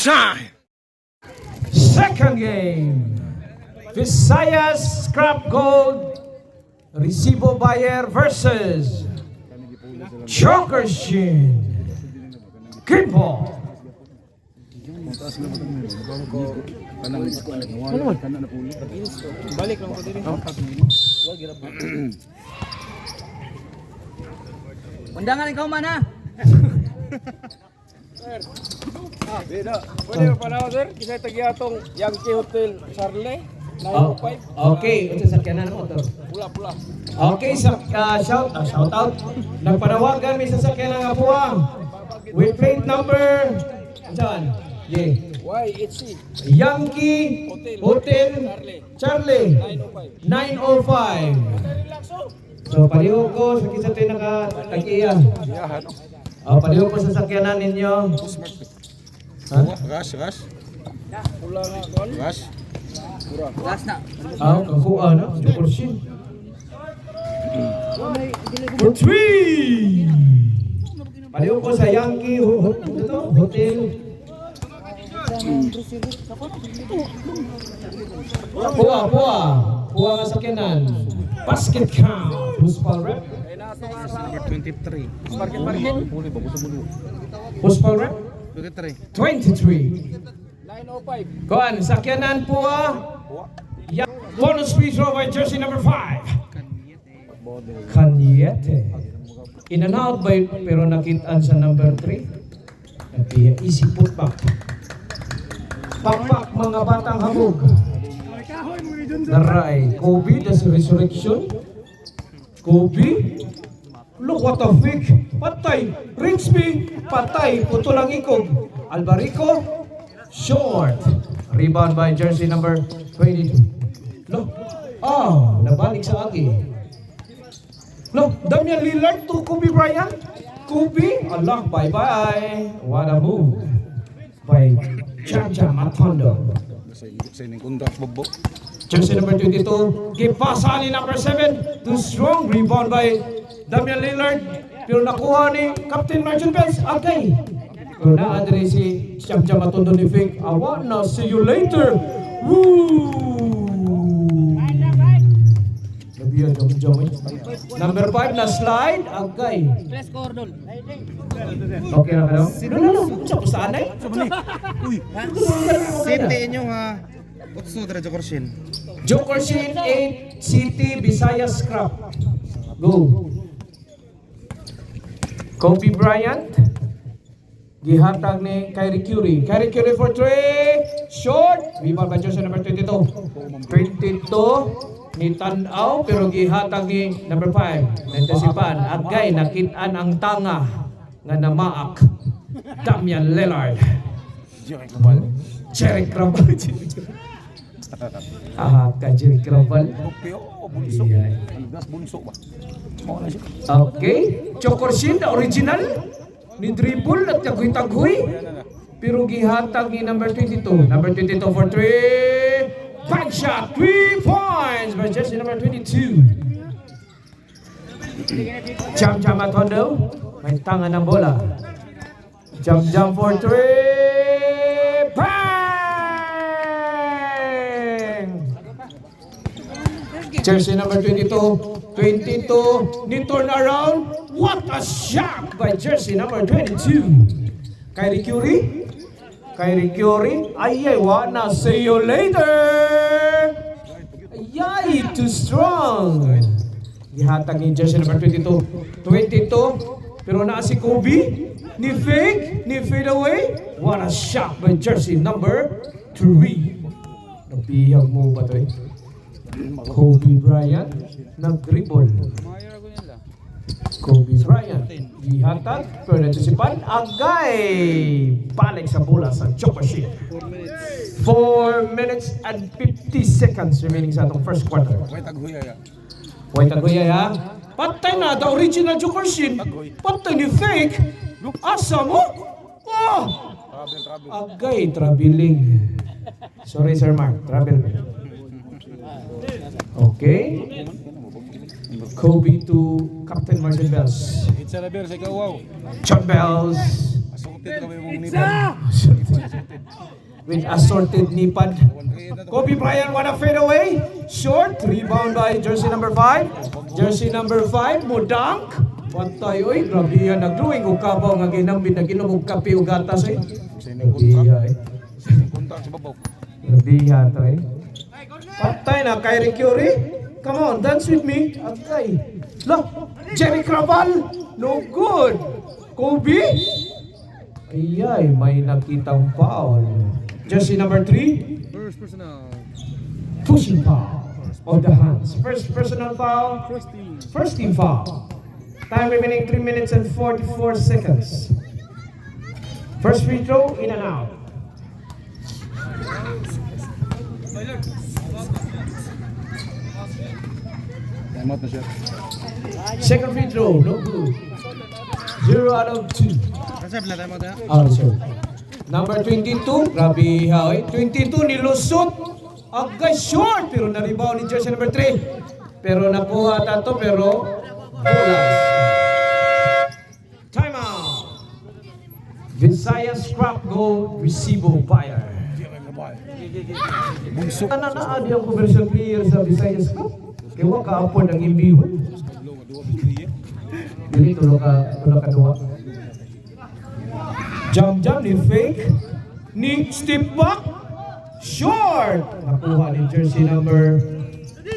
time. Second game. Visayas Scrap Gold Resibo Bayer versus Joker Shin. Game ball. Balik lang ko diri. Undangan ikaw man ha. Pwede pa pala sir, kisay tagiatong Yankee Hotel Charlie. Oh, okay, ito sa kanan mo to. Pula. Okay, shout out. Nagpanawagan may sasakyan ng Apuang. With plate number John. Yeah. YHC Yankee Hotel Charlie 905. So pareho ko sa kisa tayo nakatakiya. Pareho ko sa sakyanan ninyo. Ha? Gas. pula nga kon. Gas. Gas na. Kakuha na. Jokorsin. For three! Pareho ko sa Yankee Hotel. Puwa nga sakyanan. Basket count. Who's pal rep? Number 23. Market. Who's pal rep? 23. 23. 905. Kuan, sakyanan puwa. Bonus free throw by jersey number 5. Kanyete. In and out by, pero nakitaan sa number 3. Napiya, easy putback. Pakpak mga batang habog. Naray, Kobe, the resurrection. Kobe. Look what a fake. Patay. Rinsby. Patay. Puto lang ikog. Albarico. Short. Rebound by jersey number 22. Look. Nabalik sa agi. Look, Damian Lillard to Kobe Bryant. Kobe. Allah, bye-bye. What a move. By Jaja Matondo. Sa ining contract bobo. Jersey number 22, gipasa ni number 7, too strong, rebound by Damian Lillard, pero nakuha ni Captain Martin Benz, okay. Pero na-adre si Jaja Matondo ni Fink, I wanna see you later. Woo! Nabiyan, jom. Number 5 na slide, okay. Press cordon. Okay na kayo? No. Saan eh? City inyo ha. Utso dira Jokorsin. Jokorsin 8 City Visayas Scrap. Go. Kobe Bryant. Gihatag ni Kyrie Curie. Kyrie Curie for 3. Short. Rebound by jersey number 22. 22. Ni Tanaw pero gihatag ni number 5. Nantasipan. Agay nakitaan ang tanga nga namaak. Damian Lillard. Jerry Crumble. Jerry Crumble. Okay. Jokorsin, the original. Ni dribble at taghuy-taghuy. Pero gihatag ni number 22. Number 22 for 3. Back shot. 3 points by jersey number 22. Jump Matondo. May tangan ng bola. Jump for 3. Bang! Jersey number 22. 22. Ni turn around. What a shot by jersey number 22. Kyrie Curie. Ay, wanna see you later. Ay, too strong. Gihatag ni jersey number 22. 22. Pero naa si Kobe. Ni fake. Ni fade away. What a shot by jersey number 3. Nabihag mo ba ito eh? Kobe Bryant. Nag-dribble. Kobe Bryant. Gihatag. Pero natisipan. Agay. Balik sa bola sa Jokorsin. 4 minutes and 50 seconds remaining sa atong first quarter. Wait aghuya ya. Wait, agoy ha. Patay na, the original Jokorsin. Patay ni fake. Asa mo? Oh! Agay, traveling. Sorry, Sir Mark. Travel. Okay. Kobe to Captain Martin Bells. Itsa na ber sa ikaw wow. John Bells. Asuktit ka ba yung nibang? with assorted knee pad. Kobe Bryant wanna fade away. Short, rebound by jersey number 5. Jersey number 5, mo dunk. Patay, oy, grabe yan. Nagluwing o kabaw nga ginambit na ginumog kape o gatas eh. Sa ining Grabe eh. kontrak sa babaw. Grabe yata eh. Patay na, Kyrie Curie. Come on, dance with me. Okay. Look, Jerry Craval. No good. Kobe. Ayay, may nakitang foul. Jersey number 3. First personal. Pushing foul of the hands. First personal foul. First team foul. Time remaining 3 minutes and 44 seconds. First free throw, in and out. Time out na siya. Second free throw, no good. 0 out of 2. Kasi pala time out na. Also, number 22, grabe ha, 22 nilusot. Agay short, pero na-rebound ni jersey number 3. Pero nakuha tato, pero bulas. Time out. Visayas scrap goal, resibo fire. Bunso. Nanaan yung commercial player sa Visayas scrap. Kaya wala ka-afford ang imbihon. Dili tulo ka duwa. Jump ni fake. Ni step back. Short. Nakuha ni jersey number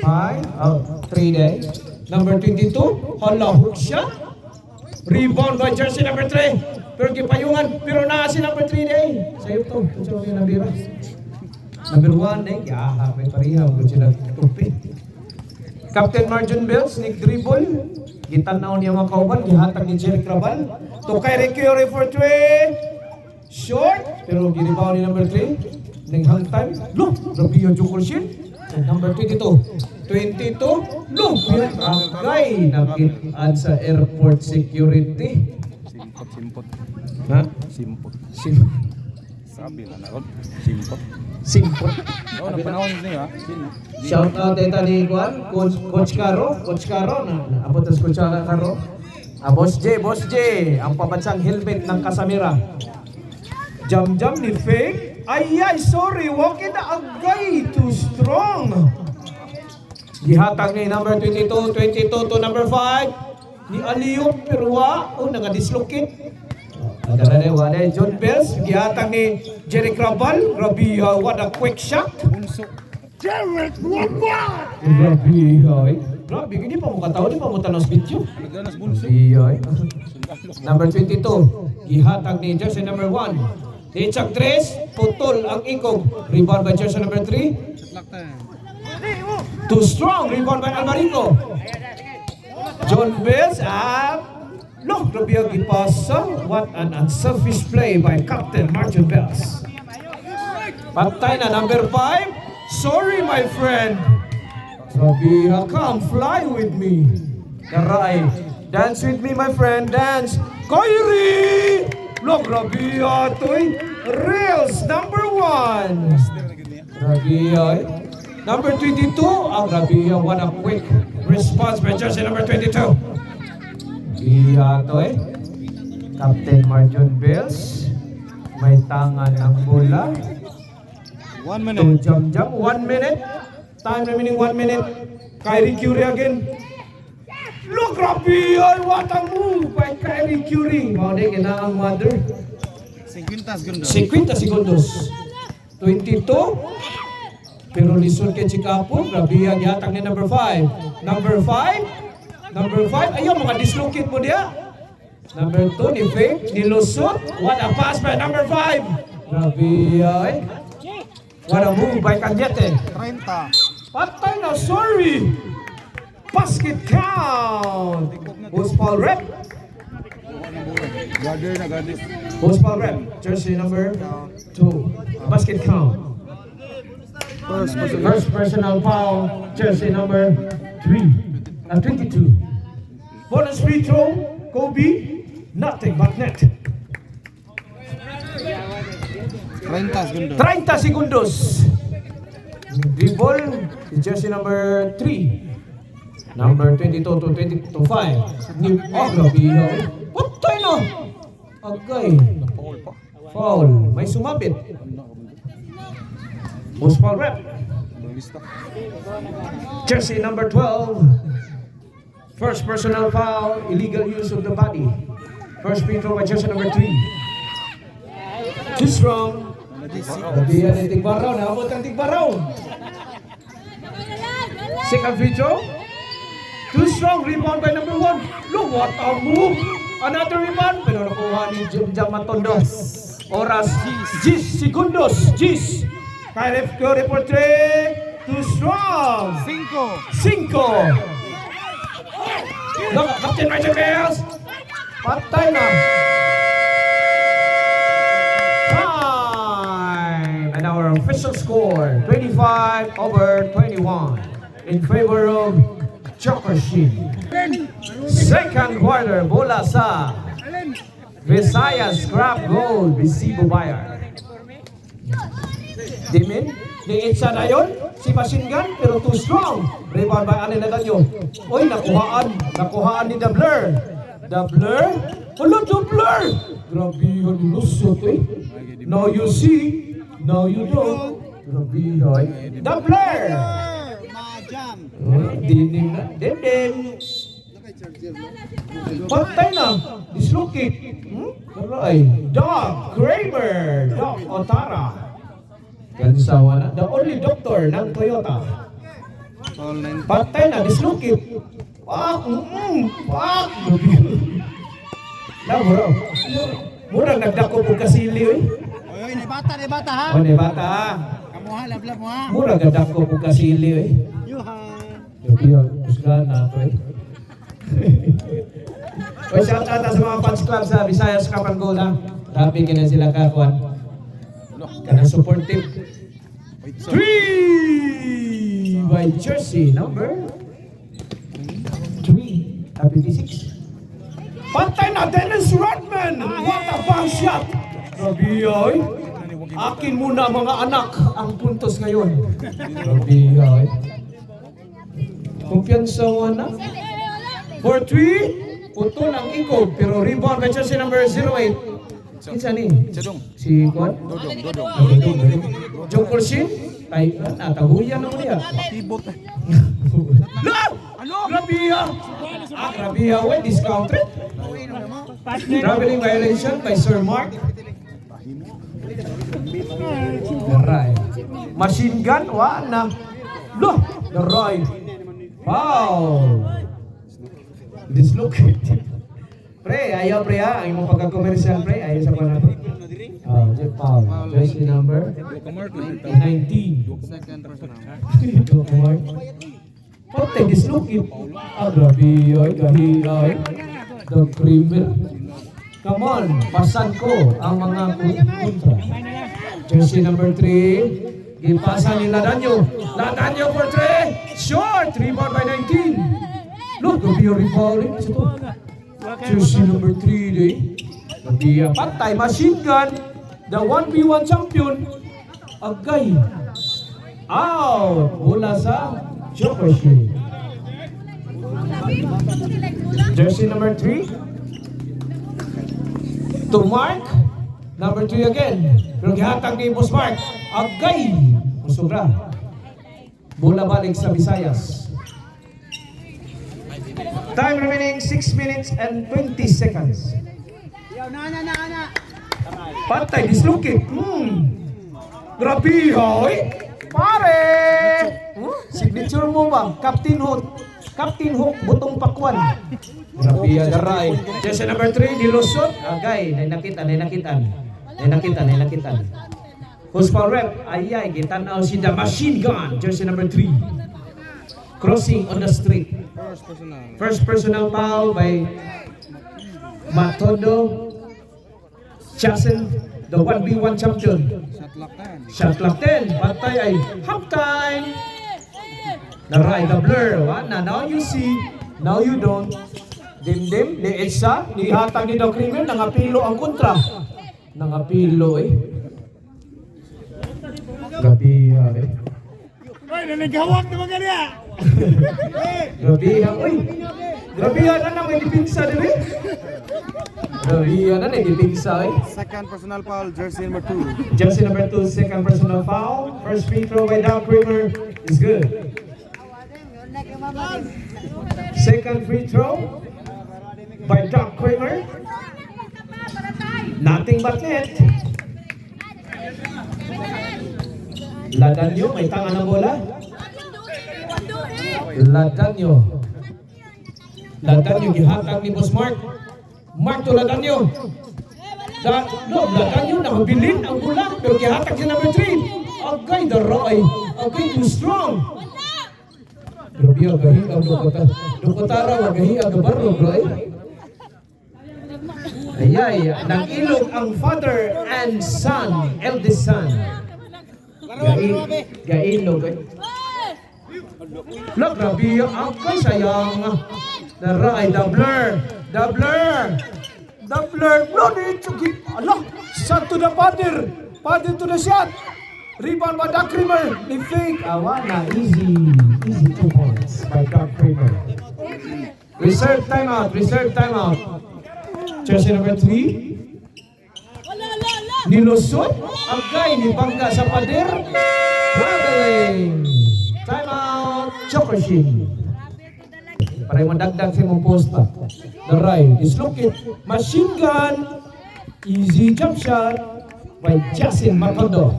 5. 3 day. Number 22. Hala, hook shot. Rebound by jersey number 3. Pero gipayungan. Pero naa si number 3 day. Sa'yo to. Sa'yo yung nabira. Number 1 day. Yaha, may parihaw. Kung sila tupi. Captain Marjon Bells, Nick Dribble. Gitanaw niya mga kauban. Gihatag ni Jerry Craval. To Kyrie Curie for 3. Short. Pero ginibaw ni number 3. Neng hang time. Look, Rabio Jukulshin. Number 22. 22. Look, yun. Agay. Nakitaan sa airport security. Simpot. Ha? Simpot. Sabi na naron. Simpot. Simpot. Oo, napanahon niya ha. Shout out ito ni Juan, Coach Caro. Coach Caro, abot ang Coach Caro. Boss J, ang pabansang helmet ng Kasamira. Jam ni Fake. Ay, sorry, walking na agay, too strong. Gihatag ni number 22 to number 5. Ni Aliyop Perwa, nanga-dislocate. Wala John Bells, gihatag ni Jerry Craval. Grabe, what a quick shot. Bunso. Grabe, hindi pa mo katawa, hindi pa mo tanos video. Nagdanas bunso. Number 22, gihatag ni jersey number 1. Dichak 3, putol ang ikog. Rebound by jersey number 3. Shot time. Too strong, rebound by Alvarico. John Bells, look, grabe ang ipasa. What an unselfish play by Captain Marjon Bells. Patay na, number 5. Sorry, my friend. Sabi, come fly with me. Karay, dance with me, my friend, dance. Kyrie! Look, grabe atoy. Reels, number 1. Grabe number 22. Grabe, what a quick response by jersey number 22. Atoy. Captain Marjon Bells. May tangan ng bola. 1 minute. Jump. 1 minute. Time remaining 1 minute. Kyrie Curie again. Look, grabe! What a move by Kyrie Curie. Mga di, kailangang mother. 50 segundos. 50 segundos. 22. Pero lisod kay Chikapo. Grabe ang yatag ni number 5. Number 5. Ayaw, mga dislocate mo diya. Number 2, ni Fake. Nilusot. What a pass by number 5. Grabe What a move by Cañete. 30. Patay na, sorry. Basket count. Who's Paul Rep? Gather na gather. Who's Paul Rep? Jersey number 2. Basket count. First personal foul. Jersey number 22. Bonus free throw. Kobe. Nothing but net. 30 segundos. 30 segundos. Dribble. Jersey number 3. Number 22 to 5. Grabe. Patay na. Agay. Foul. May sumabit. Most foul rep. Jersey number 12. First personal foul, illegal use of the body. First free throw by jersey number 3. Too strong. Nabihan ng Tigbaraw. Naabot ang Tigbaraw. Second free throw. Too strong. Rebound by number 1. Look what a move. Another rebound. Pero nakuha ni Jam Matondo. Oras 10 segundos. 10. Kyle F. Curry for 3. Too strong. 5. Look, Captain Richard Bells. Patay na. Time. And our official score, 25-21 in favor of Chokershin. Second quarter, bola sa Visayas Scrap Gold, Bisibo Bayar. Dimin, niitsa na yun, si Machine Gun, pero too strong. Rebound by Allen Nadanyo. Uy, nakuhaan ni Dabler. Dabler? Hala, Dabler! Grabe yun, lusot eh. Now you see, now you know. Grabe yun. Dabler! Dinim na, din. Patay na, dislocate. Aray, Doc Kramer, Doc Otara. Gansawa na, the only doctor ng Toyota. Patay na, dislocate. Pak! Na, murang nagdako po kasili eh. Oy, ni bata ha. O, ni bata ha. Kamuha, lablab mo ha. Murang nagdako po kasili eh. Grabe yun, husgahan na ito eh. O, shout out sa mga fans club sa Visayas Cup and Gold ha. Grabe kina sila kakuan. Kanang supportive. 3 by jersey number 3 at 56. Pantay na Dennis Rodman! What a bang shot! Grabe ay. Akin muna mga anak ang puntos ngayon. Grabe ay. Kumpiyansa mo na. For 3, putol ang ikog. Pero rebound by jersey number 08. Kinsa ni? Si Kwan? Dodong. Jokersin? Ay, natahuyan na mo niya. No! Grabiya! Grabiya, well, discounted. Traveling violation by Sir Mark. Right. Machine gun, na. Look, the right. Foul. Dislocated. Pre, ayaw pre ha. Ang imong pagka-commercial pre, ayaw sa panalo. Foul. Jersey number 19. Second personal. Patay, dislocate. Grabe ay, gahiay. The Kramer. Come on, pasan ko ang mga kontra. Jersey number 3. Gipasan ni Ladanyo. Ladanyo for 3. Short. Rebound by 19. Look, gabi yung rebound. Jersey number 3 day. Gabi patay. Machine gun. The 1v1 champion. Agay. Out. Mula sa Chokershin. Jersey number 3. To Mark. Number 3 again. Pero gihatag ni Boss Mark. Agay. Musubra. Bola balik sa Visayas. Time remaining 6 minutes and 20 seconds. Na. Patay, dislocate. Grabe, hoy. Pare! Signature mo ba? Captain Hook. Captain Hook, butong pakwan. Grabe, agaray. Jersey number 3, dilusot. Agay, nainakitan. Who's foul rep? Ayay, gitanaw si The Machine Gun. Jersey number 3. Crossing on the street. First personal foul by Matondo Chasen, the 1v1 champion. Shot clock 10. Patay ay half time. Naray, the blur. Now you see, now you don't. Dim, ni Etsa, nihatag ni Doc Kramer, nangapilo ang kontra. Nangapilo eh. Gabi eh. Oy, nanigawak naman ka niya. Grabe uy. Grabe na may dipinsa din eh. Grabe na dipinsa eh. Second personal foul, jersey number 2. Jersey number 2, second personal foul. First free throw by Doug Kramer is good. Second free throw by Doug Kramer. Nothing but net. Ladanyo, may tanga ng bola. Ladanyo. Ladanyo, gihatag ni Boss Mark. Mark to Ladanyo. Ladanyo, nakabilin ang bola. Pero gihatag si number 3. Agay, daray. Agay, too strong. Grabe, agahi ang Dukotara, agahi ang gabarro, bro. Ayay, nag-ilog ang father and son, eldest son. Gailog eh. Look, grabe, agay, sayang. Daray, doubler. No need to give. Allah, shot to the father. Father to the shot. Rebound by Doug Kramer. Ni fake. Awana, easy 2 points by Doug Kramer. Reserve timeout. Jersey number 3. Nilusot. Agay, ni bangga sa pader. Traveling. Timeout. Chokershin. Para madagdag sa mong posta. The right is looking. Machine gun. Easy jump shot by Justin Matondo.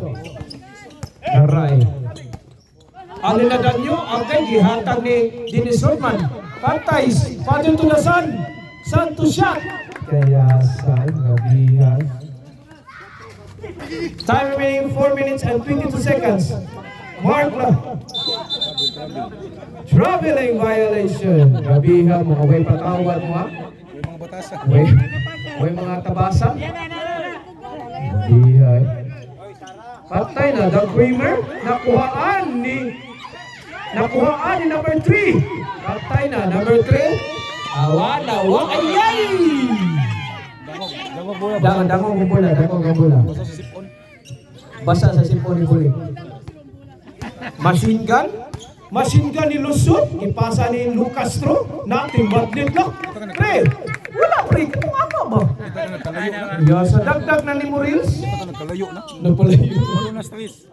The right. Ang niladan nyo, agay gihatag ni Dennis Rodman. Patay. Father to the son. Son to shot. Kaya sa gabihan. Time remaining 4 minutes and 22 seconds. Mark traveling violation. Gabihan mo. Away patawad mo ha. Away mga tabasa. Gabihan. Patay na. Doug Kramer. Nakuhaan ni number 3. Patay na. Number 3. Awana. Ayay! Dangong bola. Basa sa sipon ni Buli. Machine gun ni Lusot. Ipasa ni Lucas Tro. Nothing but net lang. Pre, wala pre. Kung ano ba? Sa dagdag na ni Morils. Nagkalayo na. Nagpalayo. Wala na stress.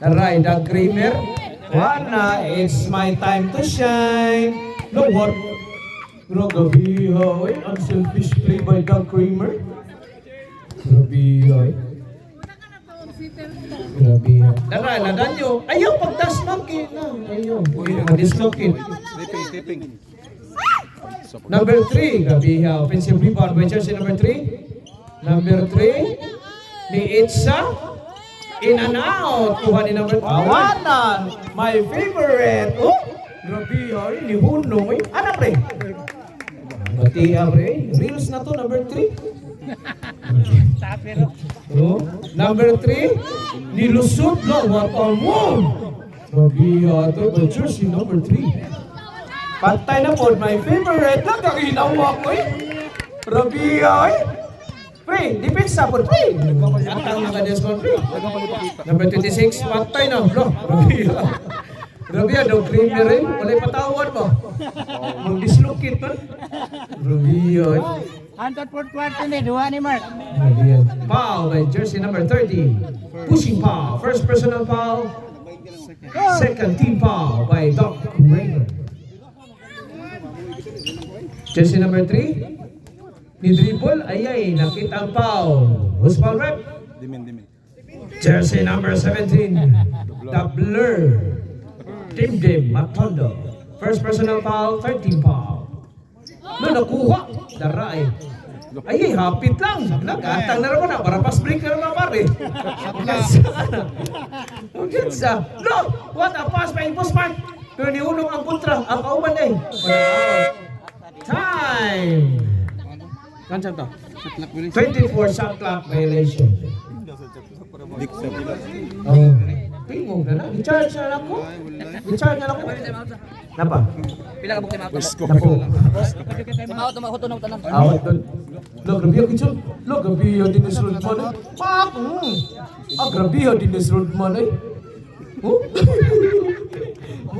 Alright, Doug Kramer. Wana, it's my time to shine. No what? Grabe, unselfish play by Doug Kramer. Grabe. Ladan nyo. Ayaw, pag-dash monkey. Ayaw. Dislocate. Sleeping. Number 3, grabe. Offensive rebound by jersey number 3. Number 3, ni Itza. In and out. Kuha ni number 3. Awanan. My favorite. Oh, grabe. Ni Hunong. Anak pre. Bati pre. Reels na to, number 3. Number 3, nilusot na what a move. Grabe ito by jersey number 3. Patay na po, my favorite lang kakinawa ko eh. Grabe ay. Pre, defense na po, pre. Atang na ka-desk mo, pre. Number 26, patay na, bro. Grabe yan, Doug Kramer eh. Wala'y patawad mo. Mag-dislocate man. Grabe ay. Antot fourth quarter ni dua ni Mark. Foul by jersey number 30. Pushing foul. First personal foul. Second team foul by Doug Kramer. Jersey number 3. Ni dribble. Ayay. Nakita ang foul. Who's foul rep? Dimin. Jersey number 17. Doubler. Dim Matondo. First personal foul. Third team foul. No, nakuha. Daray. Ay, hapit lang. Nagkatang na naman na. Para pass break na naman pare. No! What a pass by Boss Mark. Pero niulong ang kontra. Ang kauban eh. Time! Kansang to? 24 shot clock violation. Oh. Tingog na na. I-charge na ako. Napa? Pila ka bukti mga Napo. Tumaot na makutunog tanan. Awat doon. Lo, grabe yung kitsun. Lo, grabe yung Dennis Rodman eh. Pak! Grabe yung Dennis Rodman eh. Oh?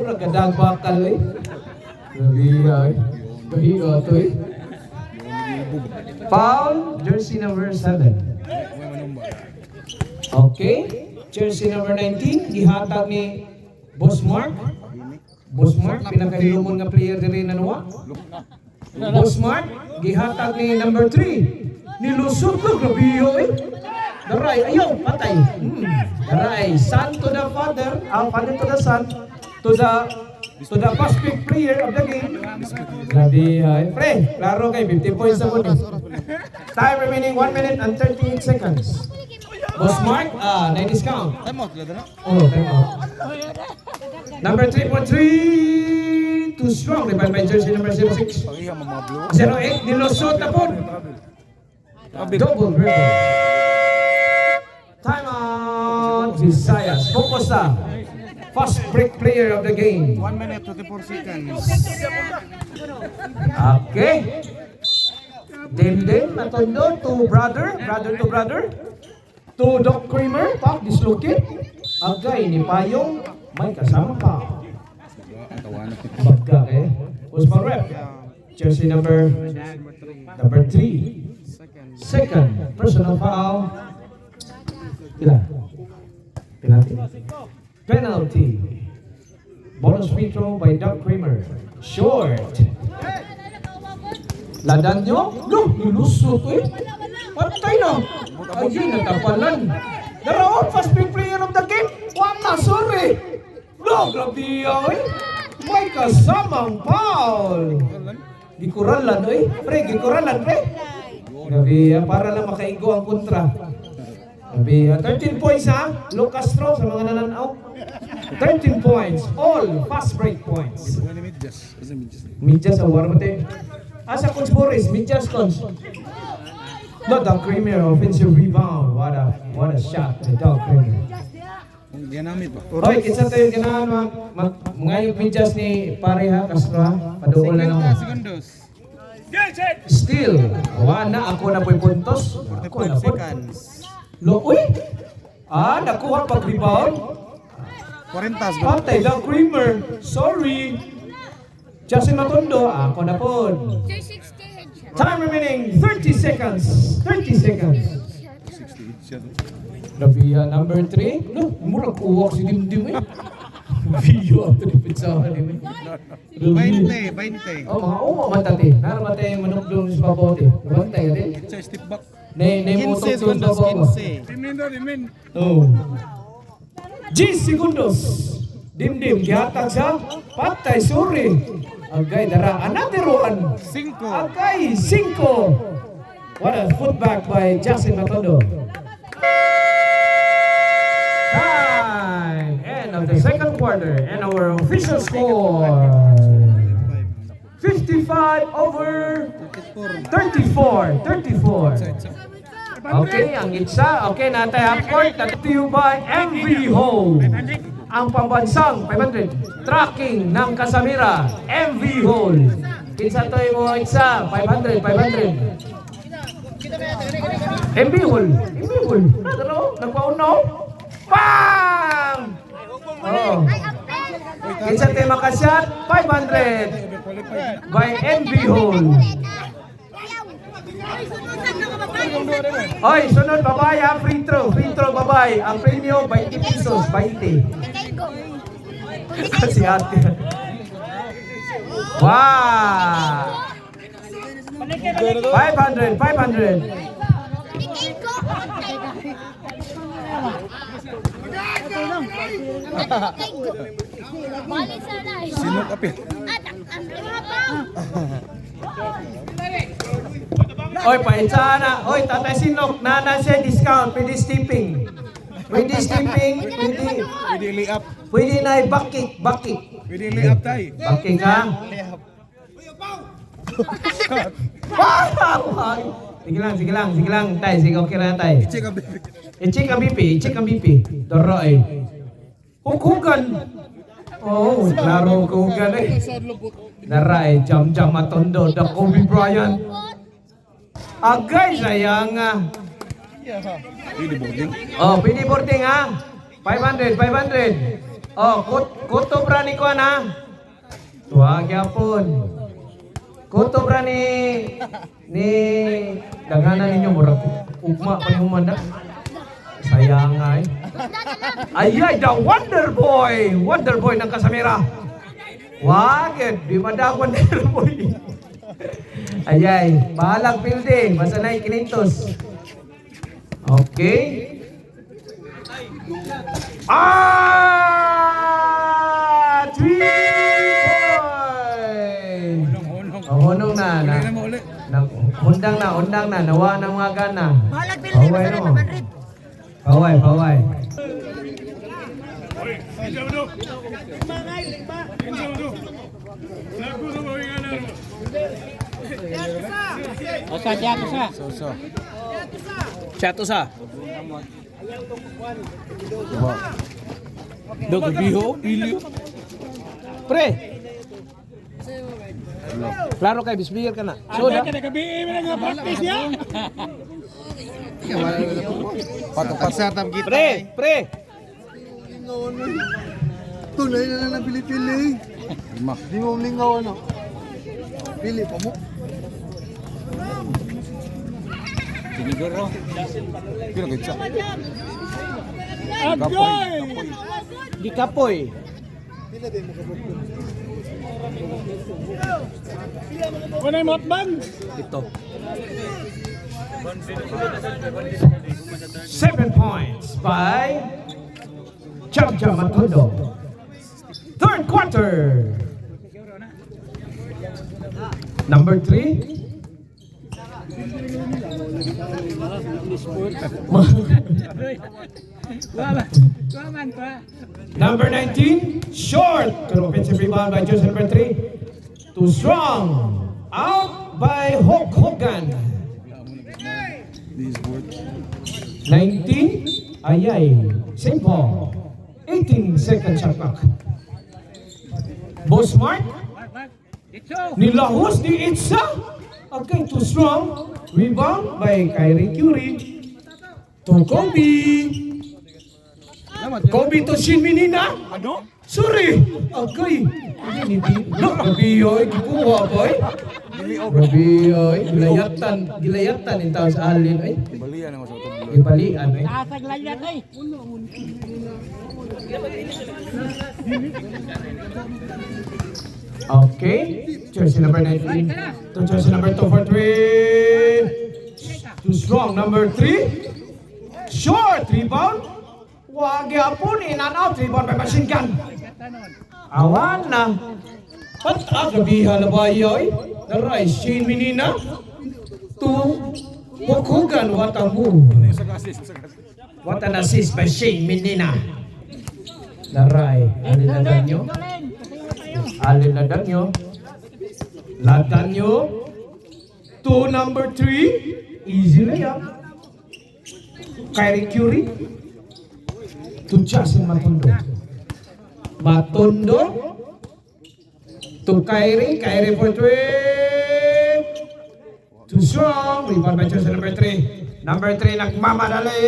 mura gadag bakal eh. Grabe ay. Kahiyo to eh. Foul, jersey number 7. Okay. Jersey number 19, gihatag ni Boss Mark. Boss Mark, pinakahilumon nga player diri na nawa. Boss Mark, gihatag ni number 3. Nilusot ko, grabiyo eh. Daray, ayaw, patay. Daray, son to the father, father to the son, to the first big player of the game. Grabe, pre, klaro kay 50 points na po. Time remaining 1 minute and 38 seconds. Boss Mark, na discount. Time out, lada na. Oh, time out. Number 3.3, too strong. Rebound by jersey number 06. Pagiha mamablo. 08, nilusot na po. Double dribble. Time out. Visayas, focus na. Fast break player of the game. 1 minute 24 seconds. Okay. Denden, Matondo, to brother to brother. To Doc Kramer, pak, dislocate. Agay ni Payong, may kasama pa. Bagga eh. Usman rep. Jersey number 3. Second, personal foul. Penalty. Bonus free throw by Doc Kramer. Short. Ladan nyo? Look, nilusot eh. Patay na. Ayun, natapalan. Daraon, fast big player of the game. Wala, sorry. No, grabe eh. May kasamang foul. Gikuralan eh. Pre, gikuralan pre. Grabe, para lang makaigo ang kontra. Grabe, 13 points ha. Lucas Castro sa mga nananaw. 13 points. All fast break points. Midjas sa warmate. Asa Coach Boris, Midjas Coach. Not Doc Kramer, offensive rebound. What a shot by Doc Kramer. Ginamit ba? Hoy, kinsa tayo ganahan ngayong Midjas ni pareha Castro ha. Paduol na naman. Segundos. Still, wala ako na po'y puntos. Ako na po. Uy! Nakuha pag-rebound. 40 Patay Doc Kramer. Sorry. Justin Matondo, ako na po. Time remaining 30 seconds. 30 seconds. 68 siya. Rabia number 3. No, murag uwak si Dimdim eh. Video ato ni pitsahan eh. 20. Oh, mga uwa matati. Naramatay yung manok doon sa babote. Bantay ka din. Sa step back. Naimutong doon sa babote. Dimin. Oh. 10 segundos. Dimdim, gihatag sa patay, sorry. Agay, dara. Another one. 5. Agay, 5. What a putback by Justin Matondo. Time. End of the second quarter. And our official score. 55 over 34. Okay, ang itsa. Okay, natay half court. To you by MV Home. Ang pambansang 500 tracking ng Casamira, MV Hall. Kinsa to mo itsa 500. MV Hall. Ano? Nagpaunaw? Bang! Oh. Kinsa tayo makasyat 500 by MV Hall. Oy, sunod babay ha, free throw babay. Ang premium 20 pesos, 20. Si ate. Wow! 500. Sino kapit? Oy, paitsa na. Oy, Tatay Sinok, nana siya discount. Pwede stepping. Pwede lay up. Pwede na bakik. Pwede lay up tayo. Bakik ha? Sige lang. Tay, sige, okay na tay. Check ang BP. I-check ang BP. Doro eh. Hukugan. Oh, klaro hukugan eh. Daray, jam Matondo, the Kobe Bryant. Agay, sayang nga. Pwede boarding. Oh, pwede boarding ha. 500. Oh, kutob ra ni kuan ha. Tuwa gyapon. Kutob ra ni daghanan ninyo murag ugma pa ni humanda. Sayang ay. Ayay, the Wonder Boy! Wonder Boy ng Casamira. Wagid, di madag Wonder Boy. Ayay, bahalang fielding. Basta na 500. Okay. Ah! 3 point! Hunong na. Undang na. Nawa ng mga gana. Paway no. Paway. Osa, diyan sa. Chato sa. Dog biho, ilyo. Pre. Klaro kay bisbigir ka na. Soda. Patupat sa tam kita. Pre. Tunay na lang pili-pili. Di mo lingaw ano. Pili pa mo. Siniguro. Pila kay Cha. Di kapoy. Kunay motban. Ito. 7 points by Jam Matondo. Third quarter. Number 3. Number 19, short. Pero offensive rebound by Joseph number 3. Too strong. Out by Hulk Hogan. 19, ayay. St. Paul. 18 second shot clock. Boss Mark. Nilahos ni Itza. Okay, too strong. Rebound by Kyrie Curie. To Kobe. Kobe to Shin Minina. Ano? Sorry. Okay. Gabiyoy. Kikuha boy. Gabiyoy. Gilayatan in taon sa alin. Ay. Balian ang sa utod. Ibalian. Ay. Kasag layat ay. Okay. Jersey number 19. To jersey number 2 for 3. Too strong. Number 3. Short. Rebound. Wag yapon. In and out. Rebound by machine gun. Awan na. Pat agabihan na ba yoy? Naray. Shane Minina. To Hukugan. What a move. What an assist by Shane Minina. Naray. Alin na danyo? Alin na danyo? Ladanyo. To number 3. Easy layup. Kyrie Curie. To Justin Matondo. Matondo. To Kyrie. Kyrie for 3. Too strong. Rebound by Justin number 3. Number 3 nagmamadali.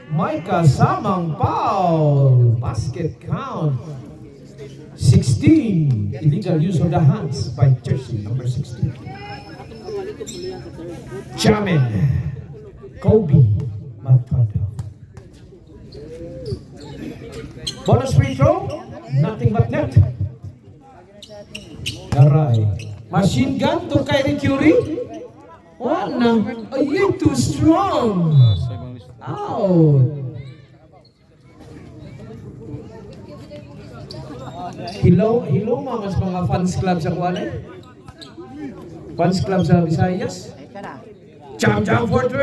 May kasamang foul. Basket count. 16. Illegal use of the hands by jersey number 16. Jamin. Kobe Matondo. Bonus free throw. Nothing but net. Aray. Machine gun to Kyrie Curie. Wala. Ayun, too strong. Out. Hello mga fans club sa Kuala. Fans club sa Visayas. Jam for 3.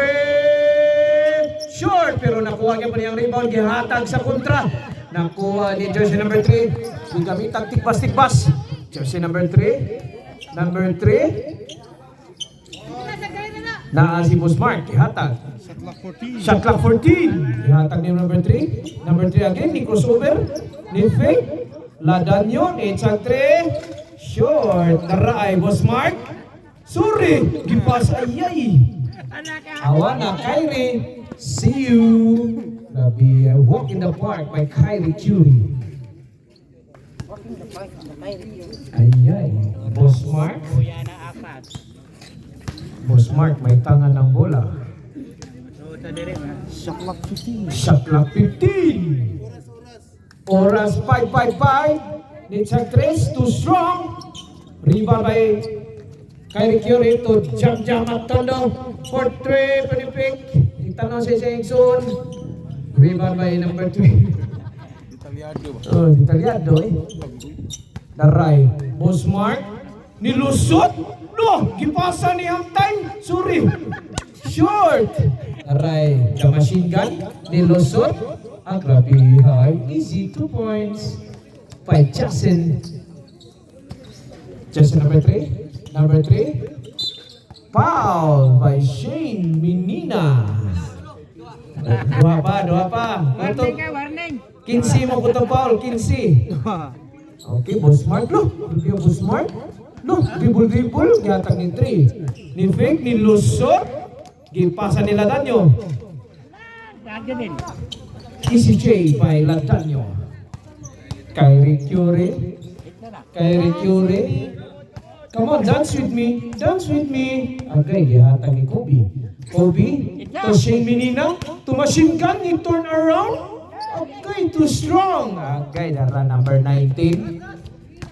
Short pero nakuha niya pa niyang rebound. Gihatag sa kontra. Nakuha ni jersey number 3. Gigamitang tikbas. Jersey number 3. Number 3. Na si Boss Mark. Gihatag. Shot clock 14. Gihatag ni number 3. Number 3 again. Ni crossover. Ni fake. Ladanyo. Ni Chang 3. Short. Naraay Boss Mark. Sorry. Gipas ayay. Awa na Kyrie. See you. Grabe, walk in the park by Kyrie Curie. Ayay, Boss Mark. Kuya na apat. Boss Mark, may tangan ng bola. So, ito dire ha. Shot clock 15. Oras 5:55. Needs a 3, too strong. Rebound by Kyrie Curie to jam at Tondo. For 3, panipik. Itanong si Sengson. Rebound by number 3. Oh, detalyado eh. Daray. Boss Mark. Nilusot. No, gipasa ni ang time. Sorry. Short. Daray. The machine gun. Nilusot. Ang grabe. High. Easy. 2 points. By Jackson. Jackson number 3. Number 3. Foul by Shane Menina. Dua pa. Warning ka, warning. 15 mo kutong foul, 15. Okay, Boss Mark, lo. Review Boss Mark. Lo, dribble, gihatag ni 3. Ni fake, ni lusot. Gipasa ni Ladanyo. Radyo din. Easy J by Ladanyo. Kyrie Curie. Come on, dance with me. Okay, gihatag ni Kobe. To Shane Menina. To machine gun, ni turn around. Okay, too strong. Okay, dara number 19.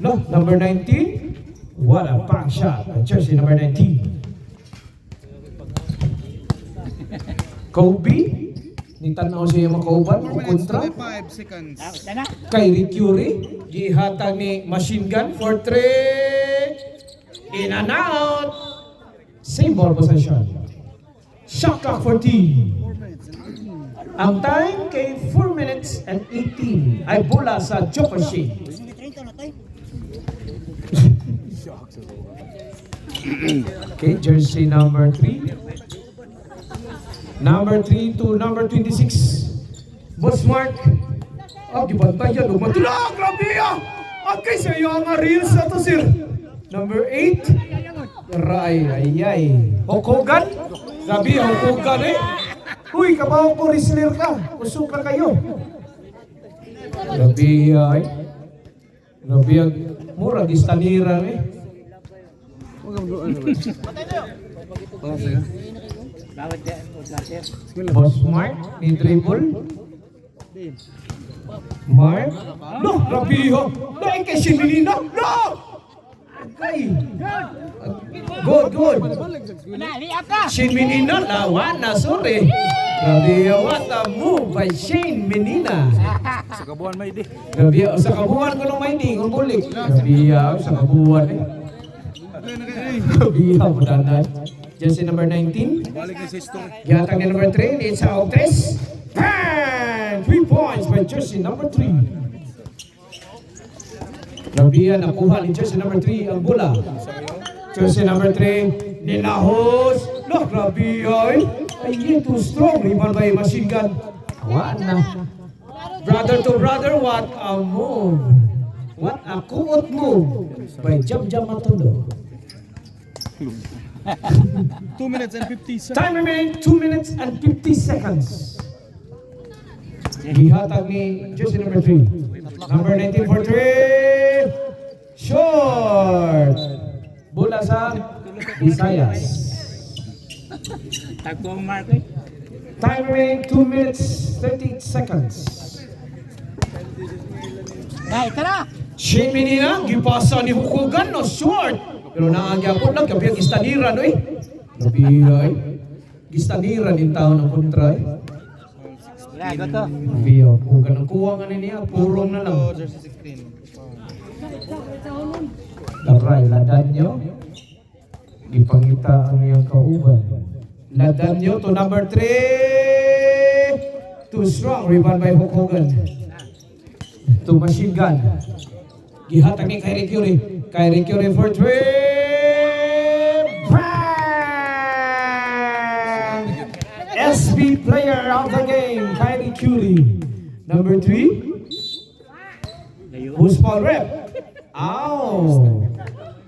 No, number 19. What a back shot. Jersey number 19. Kobe. Nitanaw siya yung makauban. Kontra. 5 seconds. Ito na. Kyrie Curie. Gihatag ni machine gun for 3. In and out. Same ball possession. Shot clock 14. Ang time kay 4 minutes and 18 ay bola sa joke machine. Okay, jersey number 3. Number 3 to number 26. Boss Mark. Gibantay yan. Matula! Grabe yan! Okay, sa iyo ang reels na to, sir. Number 8. Ay. Hokogan? Grabe, Hokogan eh. Uy, kabaho ko wrestler ka. Usok ka kayo. Grabe ay. Grabe ang mura, gistanira eh. Bawat dyan. Plaster. Boss Mark, ni dribble. Mark. No, grabe ho. No, kay si Menina. No! Okay. Good. Na, liap ka. Shane Menina, lawan na, sorry. Grabe, what a move by Shane Menina. Sa kabuhan may di. Grabe, sa kabuhan ko nung may hindi, kung bulik. Grabe, sa kabuhan eh. Grabe, padanan. Jersey number 19. Balik na sa store. Gihatag ni number 3, it's out 3. Bang! 3 points by jersey number 3. Grabe, nakuha ni jersey number 3 ang bola. Jersey number 3, nilahos. No, grabe ay. Ay, too strong. Rebound by machine gun. Awan na. Brother to brother, what a move. What a kuot move by Jam Matondo. 2 minutes and 50 seconds. Time remaining 2 minutes and 50 seconds. Gihatag ni jersey number 3. Number 19 for 3. Short. Bola sa Visayas. Tagpo ang mark eh. Time remaining 2 minutes 38 seconds. Na, ito na. Shane Menina, gipasa ni Hukugan, no short. Pero naangyapon lang, kapi ang gistaniran, eh. Nabira, eh. Gistaniran yung tao ng kontra, eh. Wala, ito to. Nabira, Hukugan ang kuwangan niya, purong na lang. Jersey 16. Daray, ladan nyo. Ipangita ang iyang kauban. Ladan nyo to number 3. Too strong, rebound by Hukugan. To machine gun. Gihatag ni Kyrie Curie. Kyrie Curie for 3. Bang! SB player of the game, Kyrie Curie. Number 3. Who's Paul Rep? Ow!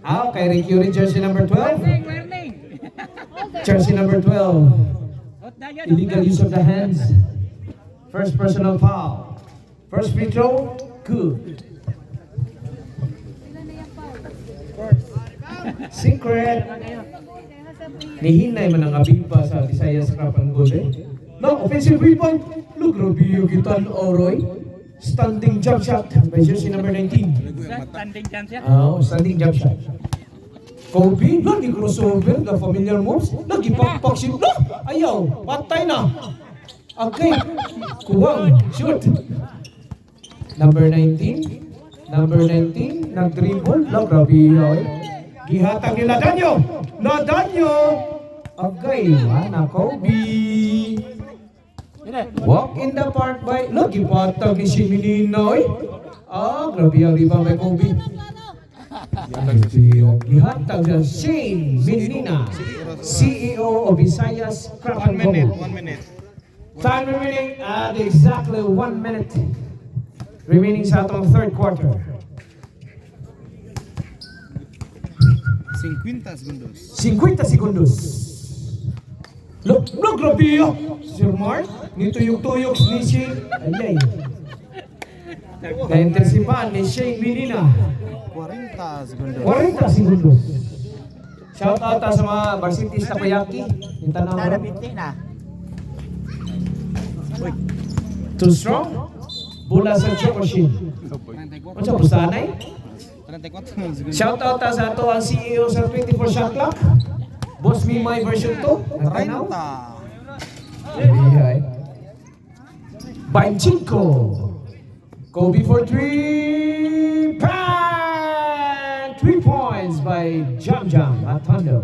Ow, Kyrie Curie, jersey number 12. Warning. Jersey number 12. Hot na yan. Illegal use of the hands. First personal foul. First free throw, good. Secret. Nihinay man ang abiba sa Visayas Crap and Gold eh. No, offensive rebound. Look, Robio Gitan Oroy. Standing jump shot by jersey number 19. Standing chance yan. Oh, standing jump shot. Kobe, lagi crossover, the familiar moves. Lagi pakpak shoot. No! Ayaw, patay na. Okay, kuwang, shoot. Number 19. Number 19, nag-dribble. Look, Robio eh. Gihatag ni Ladanyo. Ladanyo. Okay, mana Kobe. Walk in the park by... Look, ipatag ni si Mininoy. Ah, grabe ang rebound by Kobe. Gihatag sa Shane Minina, CEO of Visayas Crap and Gold. 1 minute. Time remaining at exactly 1 minute. Remaining sa atong third quarter. 50 segundos. 50 segundos. Look, grabe yun. Sir Mark, nituyok-tuyok ni Shane. Ayay. Na-intersipan ni Shane Minina. 40 segundos. 40 segundos. Shout out sa mga varsitista Payaki. Hinta na Tara, mo. binti na. Too strong. Bola sa choke machine. Ano sa pusanay? 34 segundos. Shout out sa ato ang CEO sa 24 Shot Clock. Boss Me My version 2. Ang tanaw. 25. Kobe for 3. Pan! 3 points by Jam at Tondo.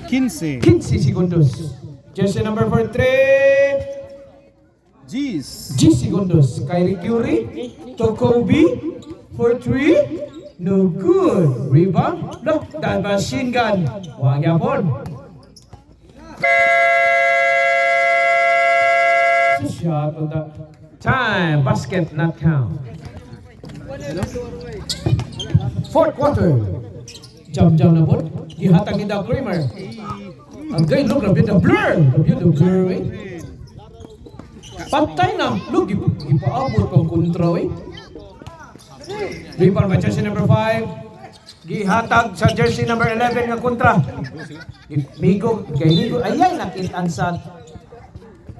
15. 15 segundos. Jersey number 43. Jeez. 10 segundos. Kyrie Curie to Kobe for 3. No good. Rebound. Look, that machine gun. Wag yapon. Shot on the time. Basket not count. Fourth quarter. Jump na po. Gihatag ni Doug Kramer. Ang gay, look, grabe the blur. Grabe the blur, eh. Patay na. Look, ipaabot pang kontra, eh. Rebound by jersey number 5. Gihatag sa jersey number 11 nga kontra. Migo, ayay nakitaan sa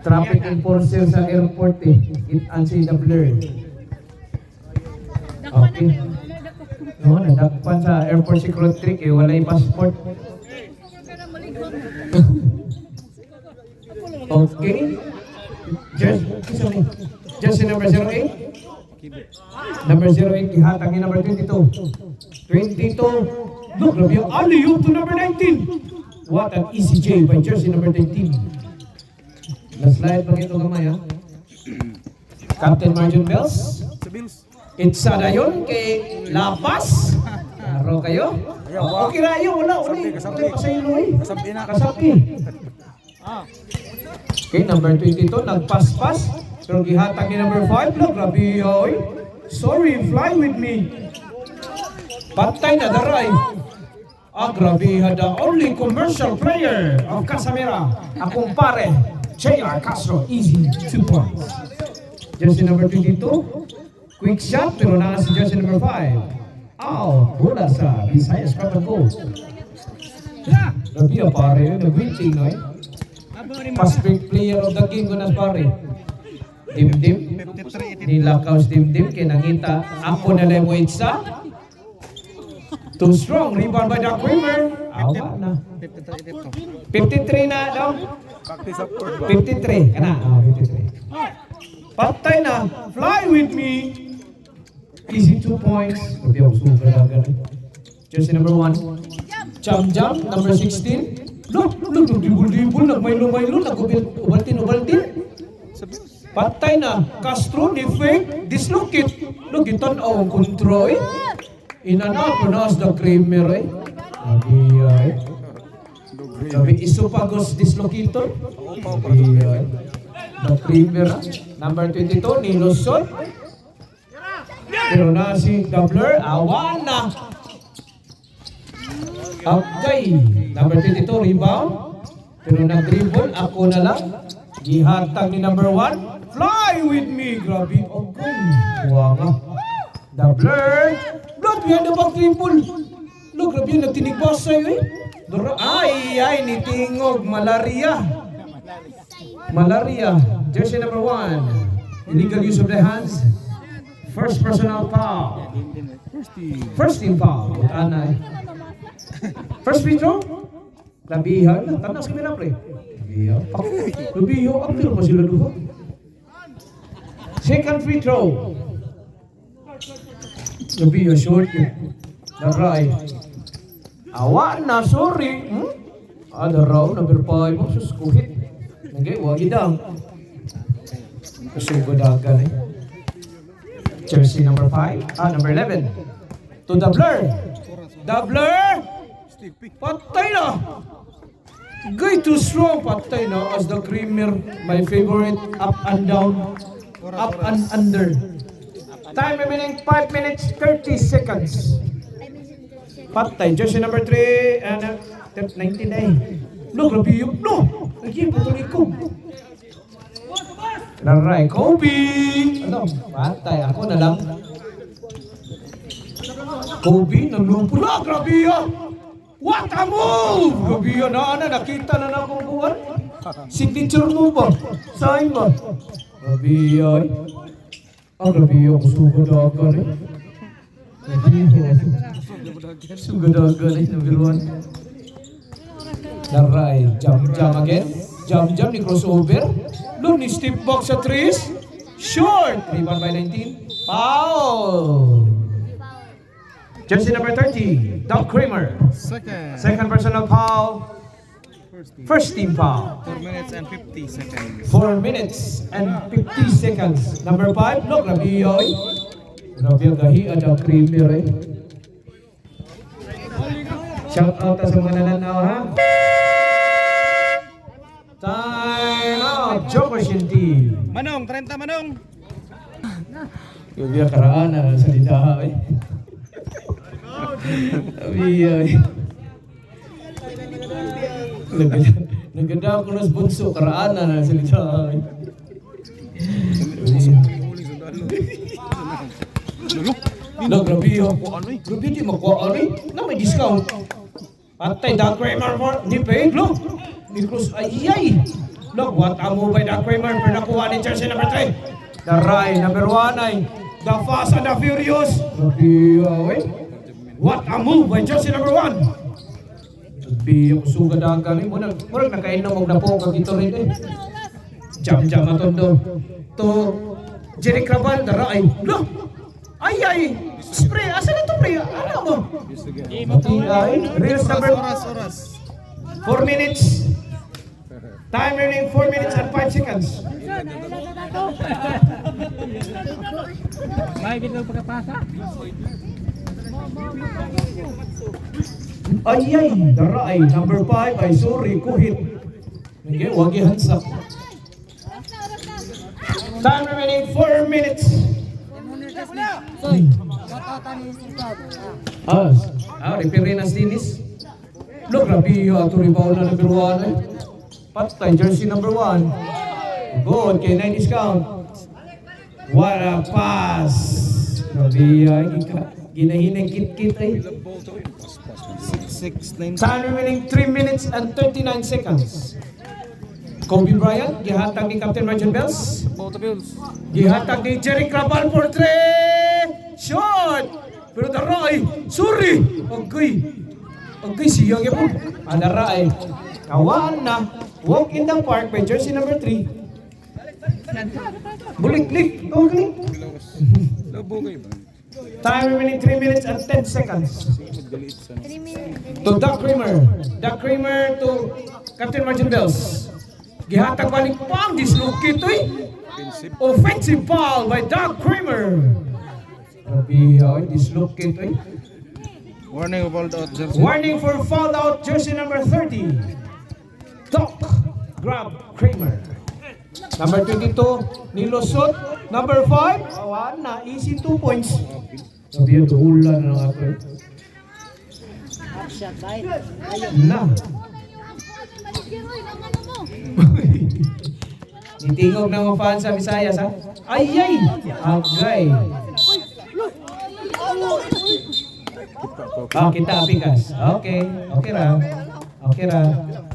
traffic enforcer sa airport eh. Kitaan siya the blur. Okay. No, nadakpan sa airport secret trick eh. Walay passport. Okay. Jersey number 08. Number 08, ihatag ni number 22. 22. Look, grabe yung alley-oop to number 19. What an easy J by jersey number 19. Na-slide pag ito gamay, ha? Captain Marjon Bells. It's na yun kay Lapas. Araw kayo? Okay na yun, wala. Wala pasaylo eh. Kasapi. Okay, number 22, nagpas-pas. Pero gihatag ni number 5, look, grabe yoy. Sorry, fly with me. Patay na daray. Ah, grabe, the only commercial player of Casamera. Akong pare, J.R. Castro, easy, 2 points. Jersey number 22, quick shot, pero na si jersey number 5. Out, bola sa Visayas Crap and Gold. Grabe, pare, nag-waiting, no eh. Fast break player of the game ko na pare. Dim-dim. Nilakaw si Dim-dim. Kinangita. Ako na lang wait sa. Too strong. Rebound by Doug Kramer. Awa na. 53 na daw. 53. Kana. 53. Patay na. Fly with me. Easy 2 points. Sabi ako super agad. Jersey number 1. Jump. Number 16. Look. Dibul-dibul. Nagmaylo-maylo. Nag-ubaltin. Patay na. Castro, ni fake, dislocate. Look, itan-aw ang kontro eh. In-and-out po na as the Kramer eh. Sabi, isopagos dislocator. The Kramer ah. Number 22, ni Luzon. Pero na si Doubler, awan na. Okay. Number 22, rebound. Pero nag-dribble, ako na lang. Gihatag ni number 1. Fly with me. Grabe. Okay. Wanga. Doubler. Blood behind the back triple. Lo, grabe yung nagtinigbas sa'yo eh. Ay, nitingog. Malaria. Malaria. Jersey number 1. Illegal use of the hands. First personal foul. First team foul. Anay. First free throw. Labihan. Tanas kami na pre. Labihan. Labihan. Ang tiro pa sila duha. Second free throw. Labihan. Short yun. Daray. Awa na. Sorry. Daraw. Number 5. Sus. Kuhit. Nagay. Wagi dang. Kasugadagan eh. Jersey number 5. Number 11. To Doubler. Doubler. Patay na. Guy too strong. Patay na as the Creamer. My favorite. Up and down. Up and under. Time remaining 5 minutes 30 seconds. Patay. Jersey number 3. And 99. Look, grabe yung. No. Lagi yung patuloy ko. Laray, Kobe! Ano? Patay. Ako na lang. Kobe, naglumpula. Grabe yan! What a move! Grabe yan. Nakita na akong buwan. Signature mo ba? Sign ba? Grabe yan. Grabe yan. Sugadagan eh. Sugadagan eh. Number 1. Laray, jump again. Jump ni crossover. Look ni step back sa 3. Short. Rebound by 19. Foul. Jersey number 30. Doug Kramer. Second personal foul. First team foul. 4 minutes and 50 seconds. 4 minutes and 50 seconds. Number 5. Look, Rabiyoy. Rabiyoy gahi Doug Kramer eh. Shout out sa mga nananaw ha. Time out, Jokersin team. Manong, 30 Manong. Yung biya karaan na salita eh. Sabi naganda ako na bunso, karaan na salita eh. No, grabe yun. Grabe di makuha eh. Na may discount. Patay, Doug Kramer for di pay, look. Nicholas, ayay! Look, what a move by Doug Kramer for nakuha ni Jersey number 3. The Rai, number 1 ay the Fast and the Furious. What a move by Jersey number 1. Biyong sugadagan eh. Murag nakainom og napo kag ito rin eh. Jam matondo. To Jerry Crabal, the Rai. Look! Ayay! Spray! Asa na to pre? Ano mo? Reels number 4 minutes. Time remaining 4 minutes and 5 seconds. May dito pagkapasa. Ayay, daray. Number 5 ay sorry, kuhit. Hindi, wag ihansak. Time remaining 4 minutes. Repirinas dinis. Look, Rabio, ato rebound na number 1 eh. Patay, jersey number 1. Good, kay 9 discount. What a pass! Rabio, ginahinang kit-kit eh. 6, 9. Time remaining 3 minutes and 39 seconds. Kobe Bryant, gihatag ni Captain Margin Bells. Gihatag ni Jerry Crabal for 3. Shot! Pero daray, sorry! Agay siyang yan po. Daray. Kawan na. Walk in the park by jersey number 3. Bulik-lik. Okay. Time remaining 3 minutes and 10 seconds. To Doug Kramer. Doug Kramer to Captain Margin Bells. Gihatag balik pang dislocate to eh. Offensive foul by Doug Kramer. Grabe, dislocate to eh. Warning of all out jersey. Warning for foul out jersey number 30. Doc grab Kramer. Number 22, nilusot. Number 5, awan na, easy 2 points. Sabi yung tuhulan na ng ako. Na. Itingog ng mga fans sa Visayas ha. Ayay! Agay! Ah, kita Pikas. Okay. Okay ra. Okay ra.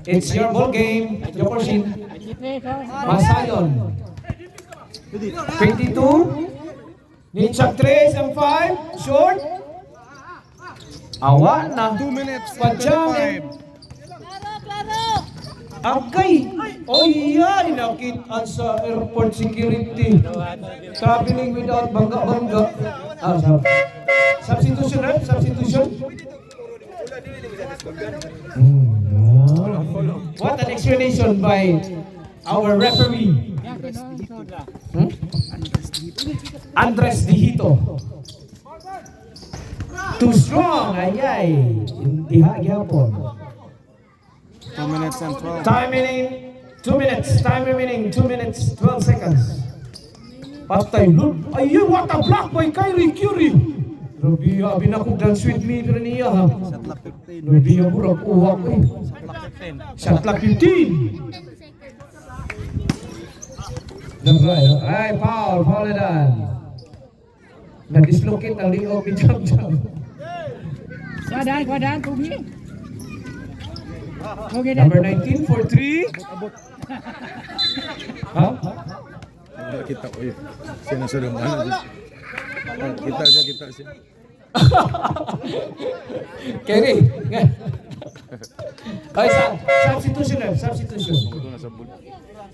It's your ball game. Your portion. Masayon. 22. Ninchak 3 and 5. Short. Awan na. 2 minutes and Pajamin. 25. Agay! O yan! Nakitaan sa airport security. Traveling without bangga-bangga. Substitution, right? Substitution? What an explanation by our referee. Andres Dijito. Too strong! Ayay! Hindi hagyapon. 2 minutes and 12. Time remaining 2 minutes. Time remaining 2 minutes 12 seconds. Patay nun. Ayun, what a block by Kyrie Curie. Rabia, binakugdan sweet me pero niya ha. Rabia, murag uwak eh. Shot clock 15. Ay, foul na dan. Na-dislocate ang liog ni Jam-Jam. Kuadaan, Kubi. Okay, Number 19 for 3. Ha? Kita ko yun. Siya na sa lumahan. Kita siya. Kerry. Ay, substitution.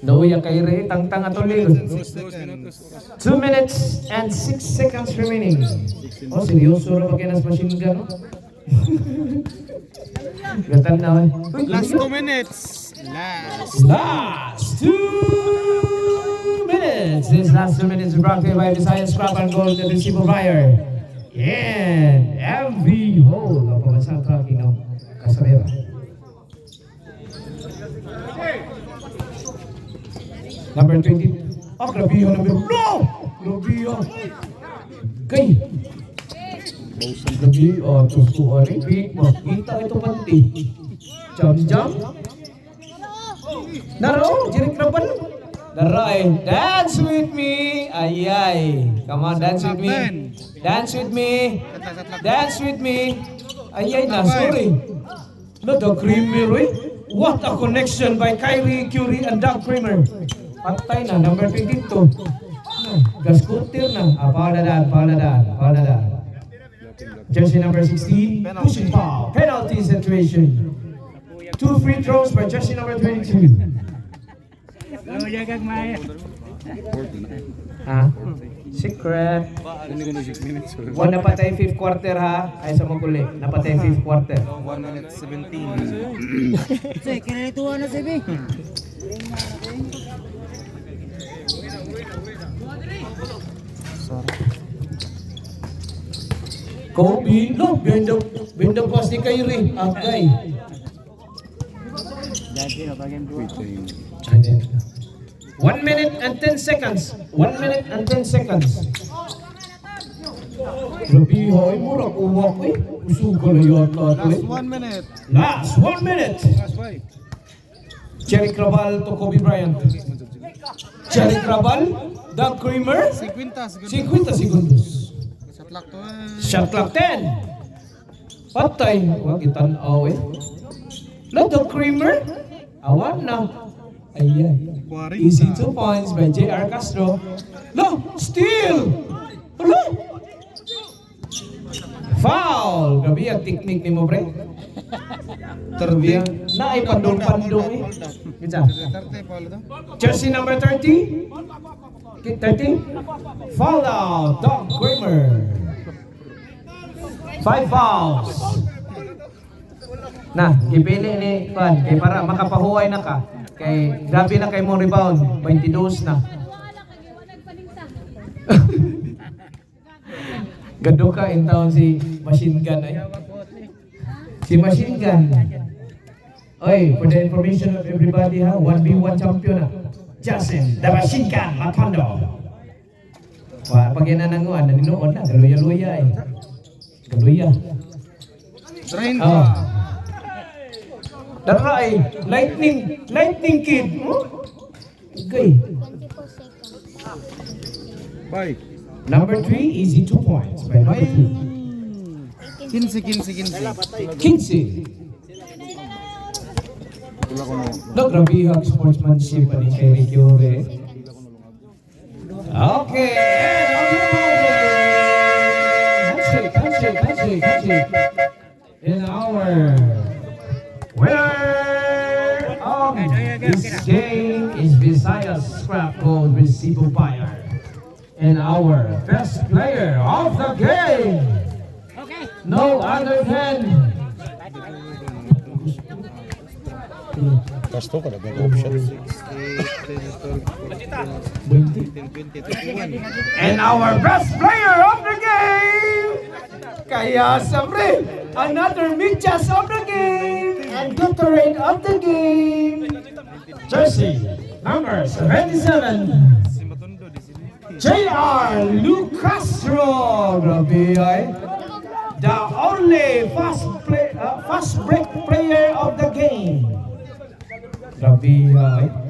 No, yung Kerry, tang-tang atulil. 2 minutes and 6 seconds remaining. Oh, seryoso na pagkinas machine gun, no? Gatan na, eh. Last 2 minutes. Last 2 minutes. This last 2 minutes is brought to you by Visayas Scrap and Gold and Recibo Buyer. And MV Hole. Ang pamansang tracking ng Kasarera. Number 20. Oh, Grabiyo number. No! Grabiyo. Kay. Grabiyo. Tustuan eh. Big mo. Kita ito panti. Jam-jam. Naro, Jirik Raban. Naray, dance with me. Ayay. Come on, dance with me. Dance with me. Dance with me. Ayay na, sorry. No, the Creamer, eh. What a connection by Kyrie Curie and Doug Creamer. Patay na, number 22. Gaskutir na. Pauladan. Jersey number 16. Pushing foul. Penalty situation. 2 free throws by jersey number 22. Ha? Secret. Hindi ko na 6 minutes. One napatay 5th quarter ha. Ay sa maguli. Napatay 5th quarter. 1 minute 17. Sige, kinalituan na si B. Kobe, no, benda pas ni Kyrie. Agay. 1 minute and 10 seconds. 1 minute and 10 seconds. Grabe, hoy, murag uwak eh. Usuga na yata ito eh. Last 1 minute. Last 1 minute. Jerry Crabal to Kobe Bryant. Jerry Crabal, Doug Creamer, 50 50 segundos. Shot clock to. Shot clock 10. Patay. Huwag itanaw eh. Doug Creamer, awan na. Ayan. 40. Easy 2 points by J.R. Castro. No, steal! Hello? Foul! Gabi ang technique ni mo, pre. Terbiya. Na ay pandong-pandong eh. Kita. 30 Paul to. Jersey number 30. 30. Foul out. Doug Creamer. 5 fouls. Na, ipili ni Juan. Kay para makapahuway na ka. Kay grabe na kay mo rebound. 22 na. Gado ka in town si Machine Gun ay. Si Machine Gun. Oy, for the information of everybody ha, 1v1 champion na. Jason, the Machine Gun Matondo. Pag yan na nanguan, naninoon na, galuya-luya eh. Galuya. 30. Daray, lightning kid. Okay. Bye. Number 3, easy 2 points by number 2. 15. 15. Nagrabihag sportsmanship pa ni kay Ricky Ore. Okay. Handshake. In our winner of this game is Visayas Scrap Gold with Cebu Fire. And our best player of the game, Okay. no other than Kasto ka na option. and our best player of the game. Kaya siyempre, another Michas of the game and Doctorate of the game. Jersey number 77. J.R. Lucastro. Grabe ay. The only fast break player of the game. Grabe ay.